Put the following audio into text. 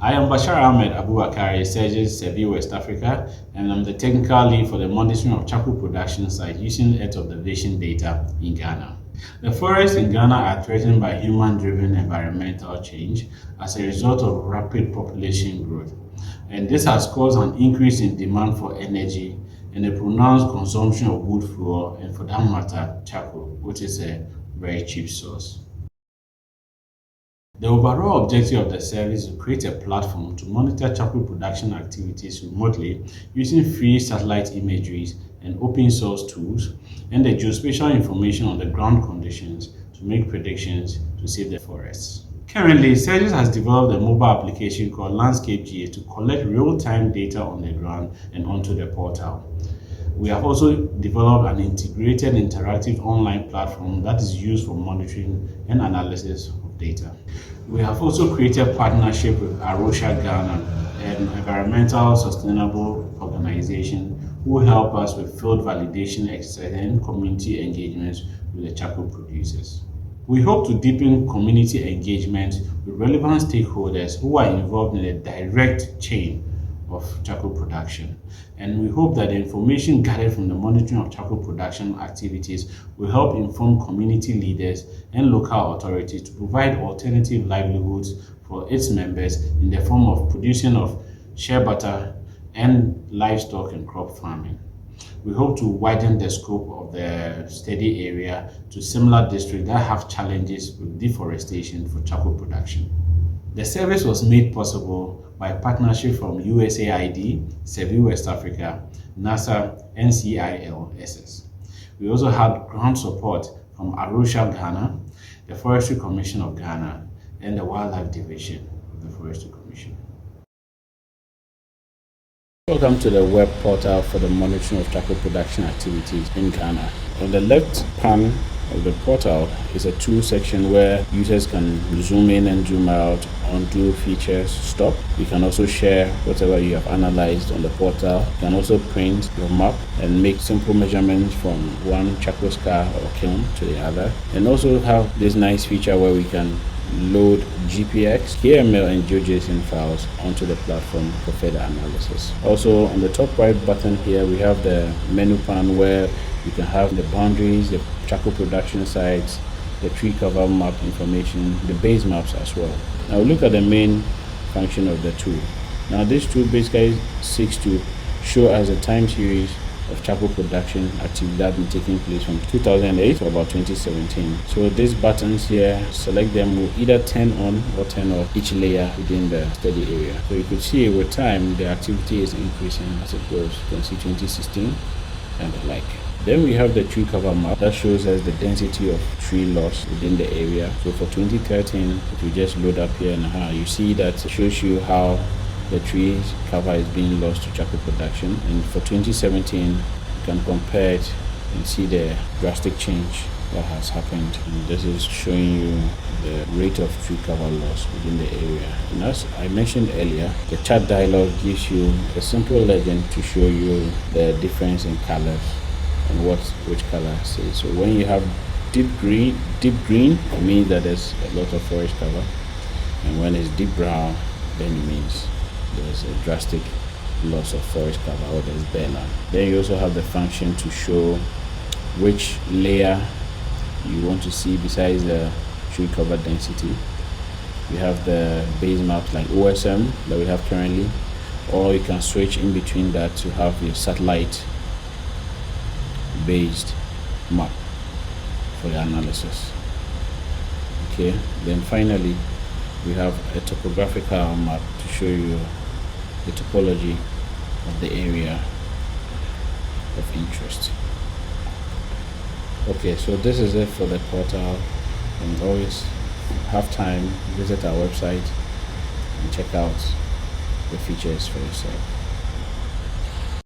I am Bashar Ahmed Abubakar, SERVIR SERVIR West Africa, and I'm the technical lead for the monitoring of charcoal production sites using Earth observation data in Ghana. The forests in Ghana are threatened by human-driven environmental change as a result of rapid population growth, and this has caused an increase in demand for energy and a pronounced consumption of wood fuel and, for that matter, charcoal, which is a very cheap source. The overall objective of the service is to create a platform to monitor charcoal production activities remotely using free satellite imageries and open source tools and the geospatial information on the ground conditions to make predictions to save the forests. Currently, SERVIR has developed a mobile application called Landscape GA to collect real-time data on the ground and onto the portal. We have also developed an integrated interactive online platform that is used for monitoring and analysis of data. We have also created partnership with A Rocha Ghana, an environmental sustainable organization who help us with field validation exercises and community engagements with the charcoal producers. We hope to deepen community engagement with relevant stakeholders who are involved in the direct chain of charcoal production, and we hope that the information gathered from the monitoring of charcoal production activities will help inform community leaders and local authorities to provide alternative livelihoods for its members in the form of producing of shea butter and livestock and crop farming. We hope to widen the scope of the study area to similar districts that have challenges with deforestation for charcoal production. The service was made possible by partnership from USAID, SERVIR West Africa, NASA, and CILSS. We also had ground support from A Rocha Ghana, the Forestry Commission of Ghana, and the Wildlife Division of the Forestry Commission. Welcome to the web portal for the monitoring of charcoal production activities in Ghana. On the left panel of the portal is a tool section where users can zoom in and zoom out, undo features, stop. You can also share whatever you have analyzed on the portal. You can also print your map and make simple measurements from one charcoal scar or kiln to the other. And also have this nice feature where we can load GPX, KML, and GeoJSON files onto the platform for further analysis. Also, on the top right button here, we have the menu pane where you can have the boundaries, the charcoal production sites, the tree cover map information, the base maps as well. Now look at the main function of the tool. Now this tool basically seeks to show us a time series of charcoal production activity that has been taking place from 2008 to about 2017. So these buttons here, select them, will either turn on or turn off each layer within the study area. So you could see with time the activity is increasing as it goes. You can see 2016 and the like. Then we have the tree cover map that shows us the density of tree loss within the area. So for 2013, if you just load up here and you see that it shows you how the tree cover is being lost to charcoal production. And for 2017, you can compare it and see the drastic change that has happened. And this is showing you the rate of tree cover loss within the area. And as I mentioned earlier, the chart dialog gives you a simple legend to show you the difference in colors and which color says. So when you have deep green, it means that there's a lot of forest cover, and when it's deep brown, then it means there's a drastic loss of forest cover or there's bare land. Then you also have the function to show which layer you want to see besides the tree cover density. You have the base maps like OSM that we have currently, or you can switch in between that to have your satellite based map for the analysis. Okay, then finally we have a topographical map to show you the topology of the area of interest. Okay, so this is it for the portal, and always have time, visit our website and check out the features for yourself.